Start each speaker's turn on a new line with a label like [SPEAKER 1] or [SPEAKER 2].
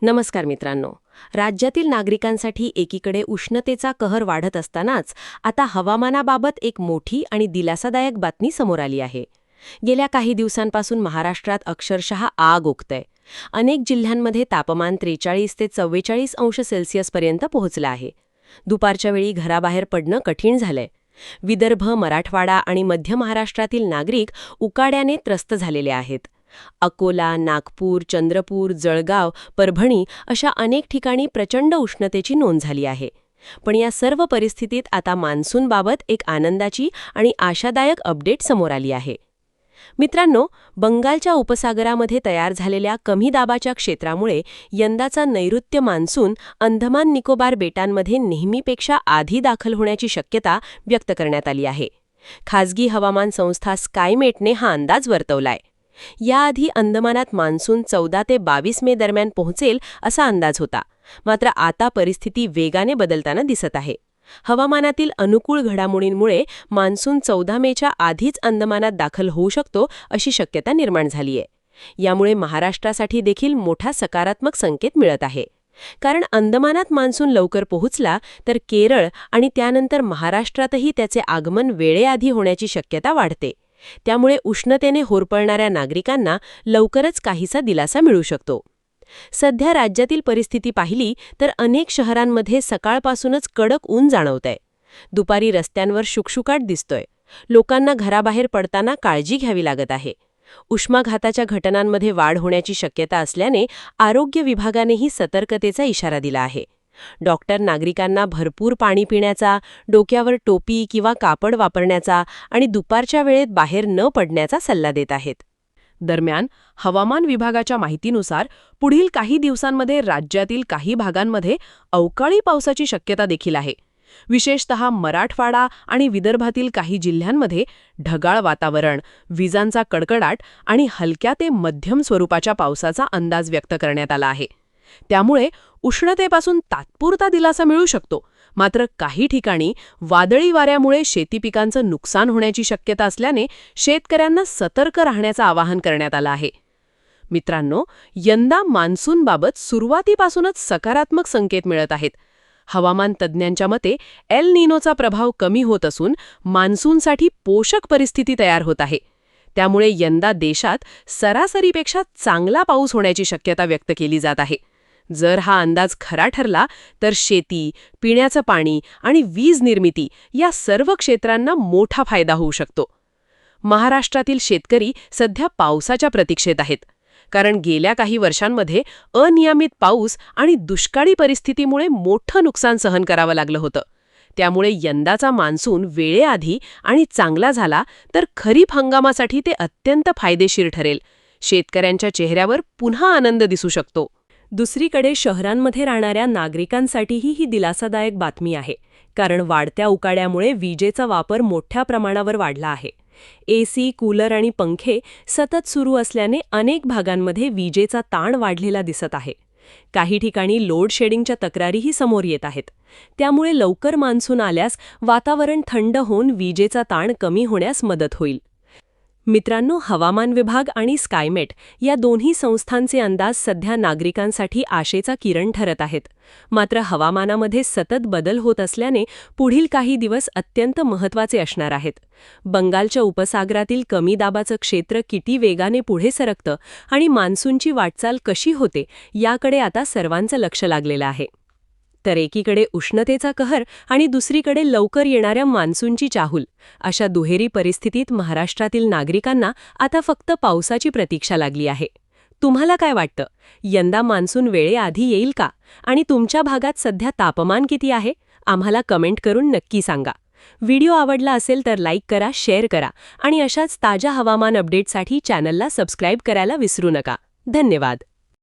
[SPEAKER 1] नमस्कार मित्रांनो. राज्यातील नागरिकांसाठी एकीकडे उष्णतेचा कहर वाढत असतानाच आता हवामानाबाबत एक मोठी आणि दिलासादायक बातमी समोर आली आहे. गेल्या काही दिवसांपासून महाराष्ट्रात अक्षरशः आग ओकतंय. अनेक जिल्ह्यांमध्ये तापमान 43 ते 44 अंश सेल्सिअसपर्यंत पोहोचलं आहे. दुपारच्या वेळी घराबाहेर पडणं कठीण झालंय. विदर्भ, मराठवाडा आणि मध्य महाराष्ट्रातील नागरिक उकाड्याने त्रस्त झालेले आहेत. अकोला, नागपूर, चंद्रपूर, जळगाव, परभणी अशा अनेक ठिकाणी प्रचंड उष्णतेची नोंद झाली आहे. पण या सर्व परिस्थितीत आता मान्सूनबाबत एक आनंदाची आणि आशादायक अपडेट समोर आली आहे. मित्रांनो, बंगालच्या उपसागरामध्ये तयार झालेल्या कमी दाबाच्या क्षेत्रामुळे यंदाचा नैऋत्य मान्सून अंदमान निकोबार बेटांमध्ये नेहमीपेक्षा आधी दाखल होण्याची शक्यता व्यक्त करण्यात आली आहे. खासगी हवामान संस्था स्कायमेटने हा अंदाज वर्तवलाय. याआधी अंदमानात मान्सून 14 ते 22 मे दरम्यान पोहोचेल असा अंदाज होता. मात्र आता परिस्थिती वेगाने बदलताना दिसत आहे. हवामानातील अनुकूल घडामोडींमुळे मान्सून 14 मेच्या आधीच अंदमानात दाखल होऊ शकतो अशी शक्यता निर्माण झालीय. यामुळे महाराष्ट्रासाठी देखील मोठा सकारात्मक संकेत मिळत आहे. कारण अंदमानात मान्सून लवकर पोहोचला तर केरळ आणि त्यानंतर महाराष्ट्रातही त्याचे आगमन वेळेआधी होण्याची शक्यता वाढते. त्यामुळे उष्णतेने होरपळणाऱ्या नागरिकांना लवकरच काहीसा दिलासा मिळू शकतो. सध्या राज्यातील परिस्थिती पाहिली तर अनेक शहरांमध्ये सकाळपासूनच कडक ऊन जाणवतंय. दुपारी रस्त्यांवर शुकशुकाट दिसतोय. लोकांना घराबाहेर पडताना काळजी घ्यावी लागत आहे. उष्माघाताच्या घटनांमध्ये वाढ होण्याची शक्यता असल्याने आरोग्य विभागानेही सतर्कतेचा इशारा दिला आहे. डॉक्टर नागरिकांना भरपूर पाणी पिण्याचा, डोक्यावर टोपी किंवा कापड वापरण्याचा आणि दुपारच्या वेळेत बाहेर न पडण्याचा सल्ला देत आहेत.
[SPEAKER 2] दरम्यान, हवामान विभागाच्या माहितीनुसार पुढील काही दिवसांमध्ये राज्यातील काही भागांमध्ये अवकाळी पावसाची शक्यता देखील आहे. विशेषतः मराठवाडा आणि विदर्भातील काही जिल्ह्यांमध्ये ढगाळ वातावरण, विजांचा कडकडाट आणि हलक्या ते मध्यम स्वरूपाच्या पावसाचा अंदाज व्यक्त करण्यात आला आहे. त्यामुळे उष्णतेपासून तात्पुरता दिलासा मिळू शकतो. मात्र काही ठिकाणी वादळी वाऱ्यामुळे शेती पिकांचं नुकसान होण्याची शक्यता असल्याने शेतकऱ्यांना सतर्क राहण्याचं आवाहन करण्यात आलं आहे. मित्रांनो, यंदा मान्सूनबाबत सुरुवातीपासूनच सकारात्मक संकेत मिळत आहेत. हवामान तज्ज्ञांच्या मते एल निनोचा प्रभाव कमी होत असून मान्सूनसाठी पोषक परिस्थिती तयार होत आहे. त्यामुळे यंदा देशात सरासरीपेक्षा चांगला पाऊस होण्याची शक्यता व्यक्त केली जात आहे. जर हा अंदाज खरा ठरला तर शेती, पिण्याचं पाणी आणि वीज निर्मिती या सर्व क्षेत्रांना मोठा फायदा होऊ शकतो. महाराष्ट्रातील शेतकरी सध्या पावसाच्या प्रतीक्षेत आहेत. कारण गेल्या काही वर्षांमध्ये अनियमित पाऊस आणि दुष्काळी परिस्थितीमुळे मोठं नुकसान सहन करावं लागलं होतं. त्यामुळे यंदाचा मान्सून वेळेआधी आणि चांगला झाला तर खरीप हंगामासाठी ते अत्यंत फायदेशीर ठरेल. शेतकऱ्यांच्या चेहऱ्यावर पुन्हा आनंद दिसू शकतो.
[SPEAKER 1] दुसरीकडे शहरांमध्ये राहणाऱ्या नागरिकांसाठीही ही दिलासादायक बातमी आहे. कारण वाढत्या उकाड्यामुळे विजेचा वापर मोठ्या प्रमाणावर वाढला आहे. एसी, कूलर आणि पंखे सतत सुरू असल्याने अनेक भागांमध्ये विजेचा ताण वाढलेला दिसत आहे. काही ठिकाणी लोड शेडिंगच्या तक्रारीही समोर येत आहेत. त्यामुळे लवकर मान्सून आल्यास वातावरण थंड होऊन विजेचा ताण कमी होण्यास मदत होईल. मित्रांनो, हवामान विभाग आणि स्कायमेट या दोन्ही संस्थांचे अंदाज सध्या नागरिकांसाठी आशेचा किरण ठरत आहेत. मात्र हवामानामध्ये सतत बदल होत असल्याने पुढील काही दिवस अत्यंत महत्त्वाचे असणार आहेत. बंगालच्या उपसागरातील कमी दाबाचं क्षेत्र किती वेगाने पुढे सरकतं आणि मान्सूनची वाटचाल कशी होते याकडे आता सर्वांचं लक्ष लागलेलं आहे. तर एकीकडे उष्णतेचा कहर आणि दुसरीकडे लवकर येणाऱ्या मान्सूनची चाहूल, अशा दुहेरी परिस्थितीत महाराष्ट्रातील नागरिकांना आता फक्त पावसाची प्रतीक्षा लागली आहे. तुम्हाला काय वाटतं? यंदा मान्सून वेळेआधी येईल का? आणि तुमच्या भागात सध्या तापमान किती आहे? आम्हाला कमेंट करून नक्की सांगा. व्हिडिओ आवडला असेल तर लाईक करा, शेअर करा आणि अशाच ताज्या हवामान अपडेटसाठी चॅनलला सबस्क्राईब करायला विसरू नका. धन्यवाद.